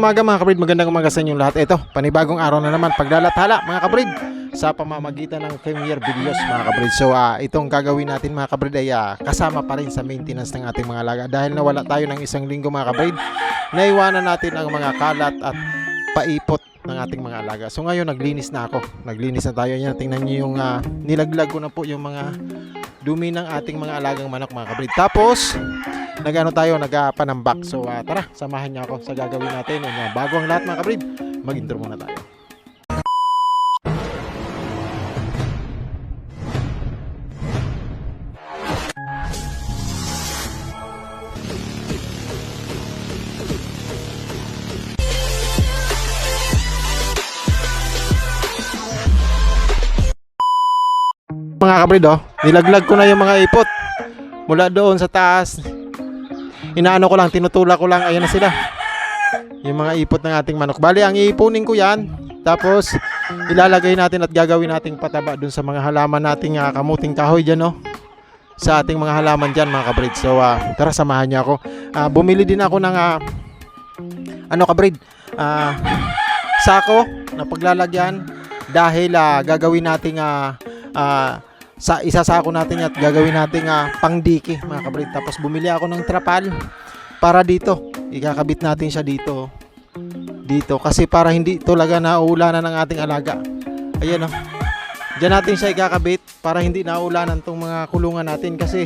umaga mga kabrid, magandang umaga sa inyong lahat. Ito, panibagong araw na naman, paglalathala mga kabrid sa pamamagitan ng Premier Videos mga kabrid. So itong gagawin natin mga kabrid ay kasama pa rin sa maintenance ng ating mga alaga. Dahil nawala tayo ng isang linggo mga kabrid, naiwanan natin ang mga kalat at paipot ng ating mga alaga. So ngayon naglinis na ako. Naglinis na tayo. Yan, tingnan niyo yung nilaglag ko na po yung mga dumi ng ating mga alagang manok mga kabrid. Tapos nagpanambak. So tara, samahan niyo ako sa gagawin natin. Bago ang lahat mga kabrid, mag-intro muna tayo. Mga kabrid, nilaglag ko na yung mga ipot mula doon sa taas. Inaano ko lang, tinutulak ko lang, ayan na sila, yung mga ipot ng ating manok. Bali, ang iipunin ko yan, tapos ilalagay natin at gagawin nating pataba doon sa mga halaman nating kamuting kahoy dyan, sa ating mga halaman dyan mga kabrid. So tara, samahan niyo ako. Bumili din ako ng kabrid, sako na paglalagyan, dahil gagawin nating isasako natin at gagawin nating pangdiki mga kabrid. Tapos bumili ako ng trapal para dito, ikakabit natin siya dito kasi para hindi talaga nauulanan ng ating alaga. Ayan, diyan natin siya ikakabit para hindi nauulanan tong mga kulungan natin, kasi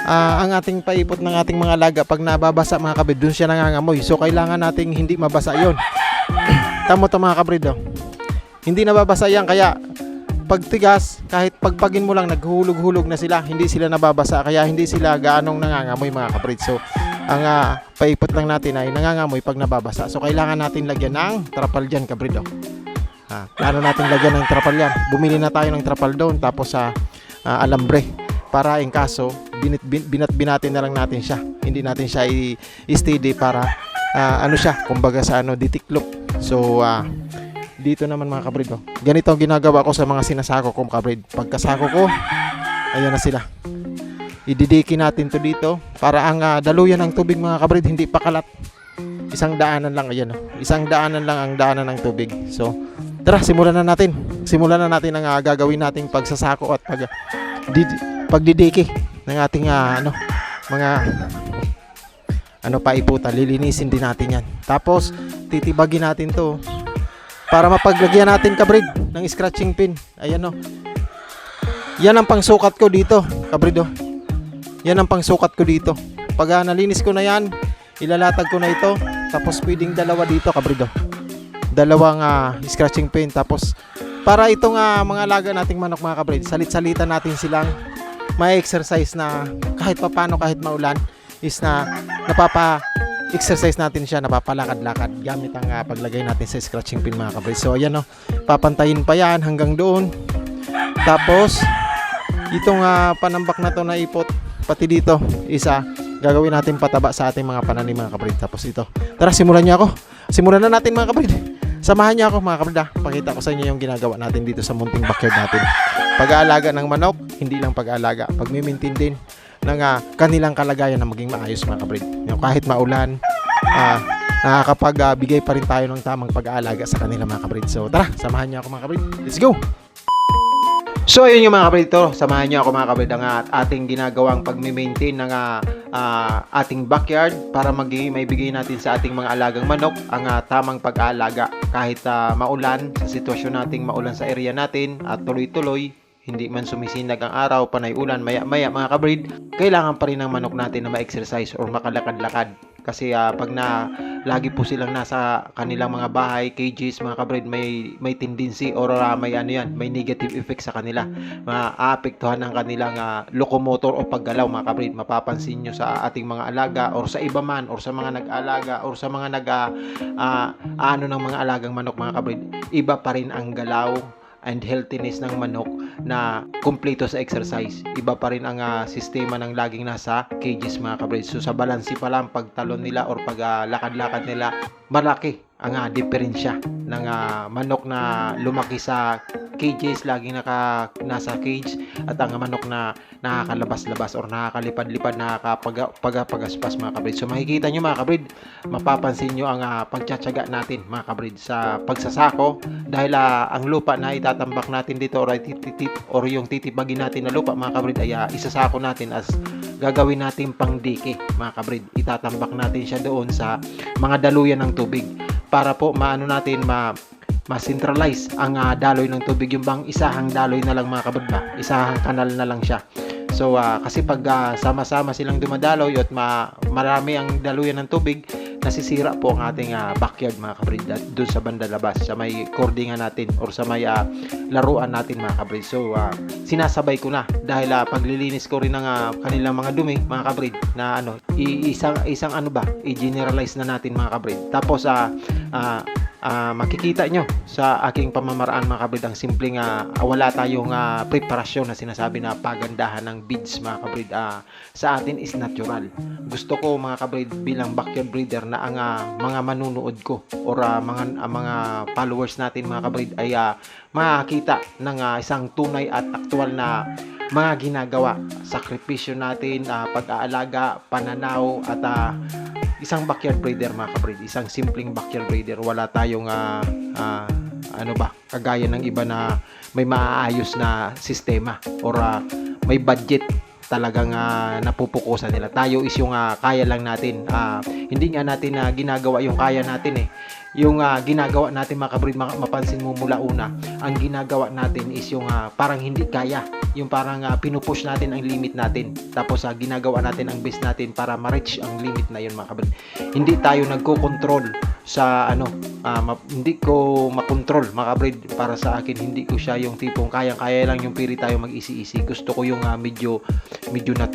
ang ating paipot ng ating mga alaga pag nababasa mga kabrid, dun siya nangangamoy. So kailangan nating hindi mabasa yon. Tamo to mga kabrid, hindi nababasa yan, kaya pagtigas, kahit pagpagin mo lang, naghulog-hulog na sila, hindi sila nababasa, kaya hindi sila gaanong nangangamoy mga kabrid. So ang paipot lang natin ay nangangamoy pag nababasa. So kailangan natin lagyan ng trapal dyan kabrid. Plano natin lagyan ng trapal yan. Bumili na tayo ng trapal doon, tapos alambre, para in kaso binat-binatin na lang natin siya, hindi natin siya i-steady para siya, kumbaga sa ditiklop. So dito naman mga kabrid, ganito ang ginagawa ko sa mga sinasako ko kabrid. Pagkasako ko, ayan na sila, ididiki natin to dito para ang daluyan ng tubig mga kabrid hindi pa kalat. Isang daanan lang, ayan, isang daanan lang ang daanan ng tubig. So tara, simulan na natin ang gagawin nating pagsasako at pagdidiki ng ating mga paiputan. Lilinisin din natin yan, tapos titibagin natin to para mapaglagyan natin kabrid ng scratching pin. Ayan, yan ang pangsukat ko dito kabrid, yan ang pangsukat ko dito. Pag nalinis ko na yan, ilalatag ko na ito, tapos pwedeng dalawa dito kabrid, dalawang scratching pin. Tapos para itong mga alaga nating manok mga kabrid, salit-salitan natin silang may exercise na kahit papano, kahit maulan, is exercise natin siya, napapalakad-lakad gamit ang paglagay natin sa scratching pin mga kabrid. So ayan, papantayin pa yan hanggang doon. Tapos itong panambak na to na ipot, pati dito isa, gagawin natin pataba sa ating mga pananim mga kabrid. Tapos ito, tara, simulan na natin mga kabrid. Samahan niyo ako mga kabrid, pakita ko sa inyo yung ginagawa natin dito sa munting backyard natin. Pag-aalaga ng manok, hindi lang pag-aalaga, pag-maintain din ng kanilang kalagayan na maging maayos mga kabrid. Kahit maulan, nakakapagbigay pa rin tayo ng tamang pag-aalaga sa kanila mga kabrid. So tara, samahan niyo ako mga kabrid, let's go! So ayun yung mga kabrid, samahan niyo ako mga kabrid ang ating ginagawang pag-maintain ng ating backyard para maibigay natin sa ating mga alagang manok ang tamang pag-aalaga. Kahit maulan, sa sitwasyon nating maulan sa area natin at tuloy-tuloy, hindi man sumisinag ang araw, panay ulan, maya-maya mga kabrid, kailangan pa rin ng manok natin na ma-exercise or makalakad-lakad. Kasi pag lagi po silang nasa kanilang mga bahay, cages mga kabrid, may tendency or may negative effect sa kanila. Maapektuhan ang kanilang locomotor o paggalaw mga kabrid. Mapapansin nyo sa ating mga alaga or sa iba man or sa mga nag-alaga or sa mga ng mga alagang manok mga kabrid, iba pa rin ang galaw and healthiness ng manok na kumpleto sa exercise. Iba pa rin ang sistema ng laging nasa cages mga kabrid. So sa balansi pa lang, pagtalon nila or paglakad-lakad nila, malaki diferensya ng manok na lumaki sa cages, laging nasa cage, at ang manok na nakakalabas-labas or nakakalipad-lipad, nakakapag-pagaspas mga kabrid. So makikita nyo mga kabrid, mapapansin nyo ang pagtsatsaga natin mga kabrid sa pagsasako, dahil ang lupa na itatambak natin dito or yung titipagin natin na lupa mga kabrid ay isasako natin as gagawin natin pang dike mga kabrid. Itatambak natin siya doon sa mga daluyan ng tubig para po ma-centralize ang daloy ng tubig, yung bang isahang daloy na lang mga kabrid ba, isahang kanal na lang siya. So kasi pag sama-sama silang dumadaloy at marami ang daluyan ng tubig, nasisira po ang ating backyard mga kabrid doon sa banda labas, sa may cordingan natin or sa may laruan natin mga kabrid. So sinasabay ko na, dahil paglilinis ko rin ng kanilang mga dumi mga kabrid na isang i-generalize na natin mga kabrid. Tapos makikita nyo sa aking pamamaraan mga kabrid, ang simpleng wala tayong preparasyon na sinasabi na pagandahan ng beads mga kabrid. Sa atin is natural. Gusto ko mga kabrid bilang backyard breeder na ang mga manunood ko or mga followers natin mga kabrid ay makakita ng isang tunay at aktual na mga ginagawa, sakripisyo natin, pag-aalaga, pananaw, at isang backyard breeder mga kabrid, isang simpleng backyard breeder. Wala tayong kagaya ng iba na may maaayos na sistema or may budget talagang napupukusan nila. Tayo is yung kaya lang natin, hindi nga natin ginagawa yung kaya natin yung ginagawa natin mga kabrid, mapansin mo mula una, ang ginagawa natin is yung parang hindi kaya, yung parang pinupush natin ang limit natin, tapos ginagawa natin ang best natin para ma-reach ang limit na yun mga kabrid. Hindi tayo nagko-control sa hindi ko makontrol mga kabrid. Para sa akin, hindi ko siya yung tipong kaya lang yung piri tayo mag-isi-isi. Gusto ko yung medyo na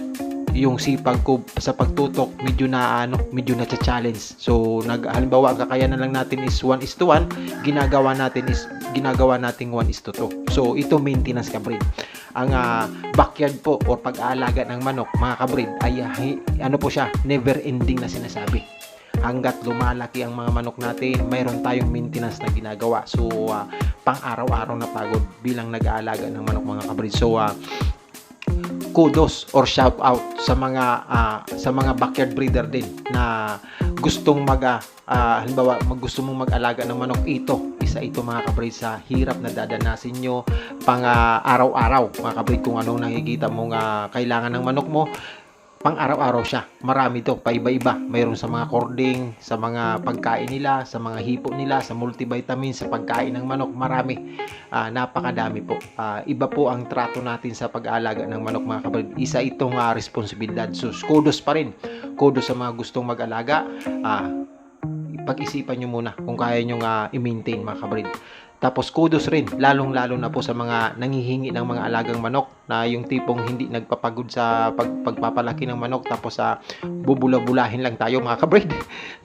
yung sipag ko sa pagtutok medyo na challenge. So halimbawa ang kakayanan lang natin is 1:1, ginagawa natin 1:2. So ito maintenance kabrid. Ang backyard po or pag-aalaga ng manok mga kabrid ay po siya, never ending na sinasabi. Hanggat lumalaki ang mga manok natin, mayroon tayong maintenance na ginagawa. So pang araw-araw na pagod bilang nag-aalaga ng manok mga kabrid. So kudos or shout out sa mga backyard breeder din na gustong halimbawa gusto mong mag-alaga ng manok. Isa ito mga kabrid sa hirap na dadanasin nyo pang araw-araw mga kabrid. Kung anong nakikita mong kailangan ng manok mo, pang araw-araw siya. Marami to, paiba-iba. Mayroon sa mga cording, sa mga pagkain nila, sa mga hipo nila, sa multivitamins, sa pagkain ng manok. Marami. Napakadami po. Iba po ang trato natin sa pag-aalaga ng manok mga kabrid. Isa itong responsibilidad. So kudos pa rin. Kudos sa mga gustong mag-alaga. Pag-isipan nyo muna kung kaya nyo i-maintain mga kabrid. Tapos kudos rin, lalong-lalo na po sa mga nanghihingi ng mga alagang manok, na yung tipong hindi nagpapagod sa pagpapalaki ng manok, tapos bubula-bulahin lang tayo mga kabrid.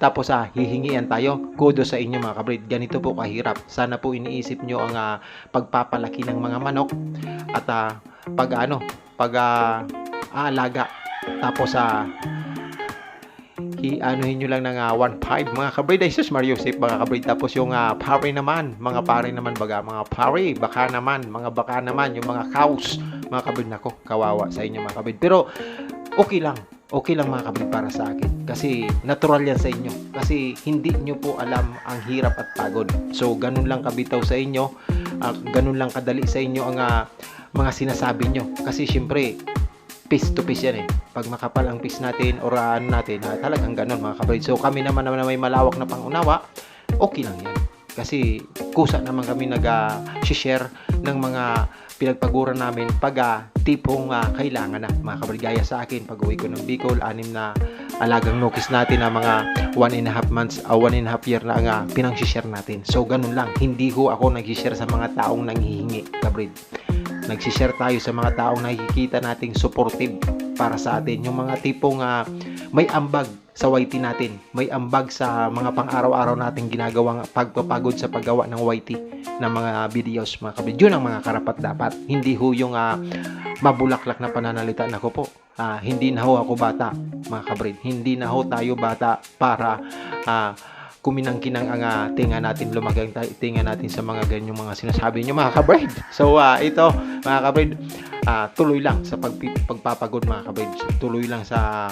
Tapos hihingian tayo. Kudos sa inyo mga kabrid. Ganito po kahirap. Sana po iniisip nyo ang pagpapalaki ng mga manok at pag-aalaga. Tapos anuhin nyo lang ng 1.5 mga kabrid. Ay sus Mario Safe mga kabrid. Tapos yung pare naman, mga pare naman baka naman yung mga cows mga kabrid. Nako, kawawa sa inyo mga kabrid. Pero okay lang mga kabrid para sa akin, kasi natural yan sa inyo, kasi hindi nyo po alam ang hirap at pagod. So ganun lang kabitaw sa inyo, ganun lang kadali sa inyo ang mga sinasabi nyo, kasi syempre piece to piece yan pag makapal ang piece natin or talagang ganun mga kabrid. So kami naman na may malawak na pangunawa, okay lang yan, kasi kusa naman kami nag-share ng mga pinagpaguran namin pag tipong kailangan na mga kabrid. Gaya sa akin, pag uwi ko ng Bicol, 6 na alagang nokis natin na mga 1.5 months o 1.5 year na ang pinang-share natin. So ganun lang, hindi ko ako nag-share sa mga taong nanghihingi kabrid. Nag-share tayo sa mga taong nakikita nating supportive para sa atin, yung mga tipong may ambag sa YT natin, may ambag sa mga pang-araw-araw nating ginagawang pagpapagod sa paggawa ng YT ng mga videos mga kabrid. Yun ang mga karapat dapat, hindi ho yung mabulaklak na pananalita. Nako po, hindi na ho ako bata mga kabrid, hindi na ho tayo bata para kuminang-kinang ang tinga natin, lumagang tinga natin sa mga ganyang mga sinasabi nyo mga kabrid. So ito mga kabrid, tuloy lang sa pagpapagod mga kabrid, tuloy lang sa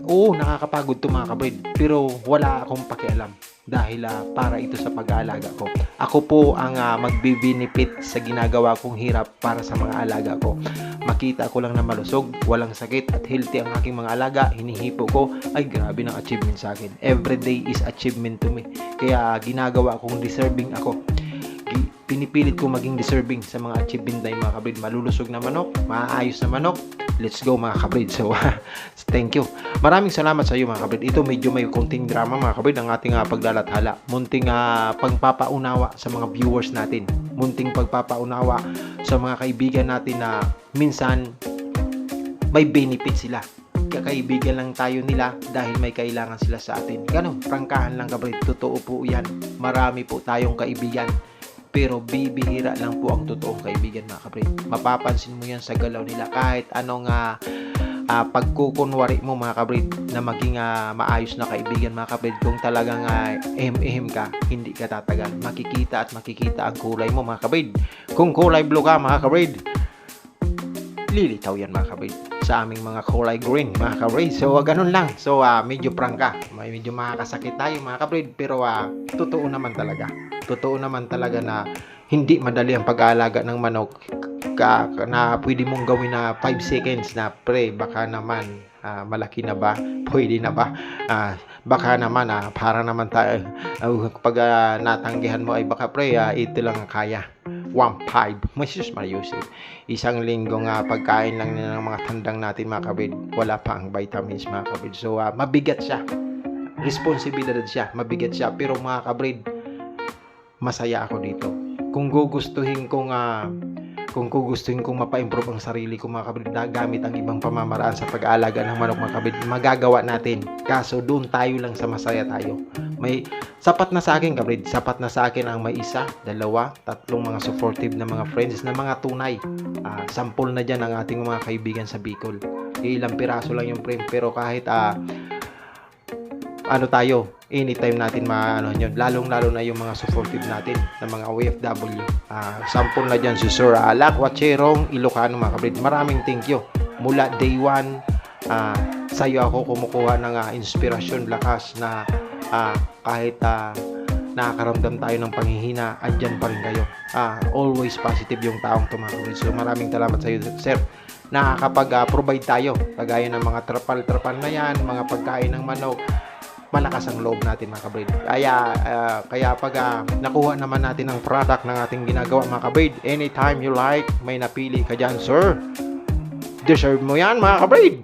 oo, nakakapagod to mga kabrid, pero wala akong pakialam dahil para ito sa pag-aalaga ko. Ako po ang magbe-benefit sa ginagawa kong hirap para sa mga alaga ko. Makita ko lang na malusog, walang sakit at healthy ang aking mga alaga, hinihipo ko, ay grabe ng achievement sa akin. Every day is achievement to me. Kaya ginagawa kong deserving ako. Pinipilit ko maging deserving sa mga achievement na yung mga kabrid. Malulusog na manok, maayos na manok, let's go mga kabrid. So thank you. Maraming salamat sa iyo mga kabrid. Ito medyo may konting drama mga kabrid ang ating paglalathala. Munting pagpapaunawa sa mga viewers natin. Munting pagpapaunawa sa mga kaibigan natin na minsan may benefit sila. Kakaibigan lang tayo nila dahil may kailangan sila sa atin. Ganun, prangkahan lang kabrid. Totoo po yan. Marami po tayong kaibigan. Pero bibihira lang po ang totoong kaibigan mga kabrid. Mapapansin mo yan sa galaw nila. Kahit anong pagkukunwari mo mga kabrid na maging maayos na kaibigan mga kabrid, kung talagang ehem ka, hindi ka tatagal. Makikita at makikita ang kulay mo mga kabrid. Kung kulay blue ka mga kabrid, lilitaw yan mga kabrid sa aming mga kulay green mga kabrid. So ganun lang. So medyo prangka, medyo makakasakit tayo mga kabrid, pero totoo naman talaga na hindi madali ang pag-aalaga ng manok na pwede mong gawin na 5 seconds na pre, baka naman malaki na ba, pwede na ba, baka naman para naman tayo pag natanggihan mo ay baka pre, ito lang ang kaya 1.5, Mrs. Mariusip. Isang linggong pagkain lang ng mga tandang natin mga kabrid, wala pa ang vitamins mga kabrid. So mabigat siya, responsibilidad siya, mabigat siya, pero mga kabrid, masaya ako dito. Kung gugustuhin kong mapa-improve ang sarili ko mga kabrid, gamit ang ibang pamamaraan sa pag-aalaga ng manok mga kabrid, magagawa natin. Kaso doon tayo lang sa masaya tayo. May sapat na sa akin kabrid, sapat na sa akin ang may 1, 2, 3 mga supportive na mga friends na mga tunay. Sample na dyan ang ating mga kaibigan sa Bicol. Ilang piraso lang yung friend, pero kahit tayo, anytime natin yun, lalong-lalo na yung mga supportive natin na mga OFW. Sample na dyan si Sir Lakwacherong Ilocano mga kabrid. Maraming thank you. Mula day 1, sa'yo ako kumukuha ng inspirasyon, lakas na kahit nakakaramdam tayo ng panghihina, andyan pa rin kayo. Always positive yung taong to mga kabrid. So maraming salamat sa'yo sir. Nakakapag-provide tayo, kagaya ng mga trapal-trapal na yan, mga pagkain ng manok, malakas ang loob natin mga kabrid. Kaya pag nakuha naman natin ang product ng ating ginagawa mga kabrid, anytime you like, may napili ka dyan sir, deserve mo yan mga kabrid.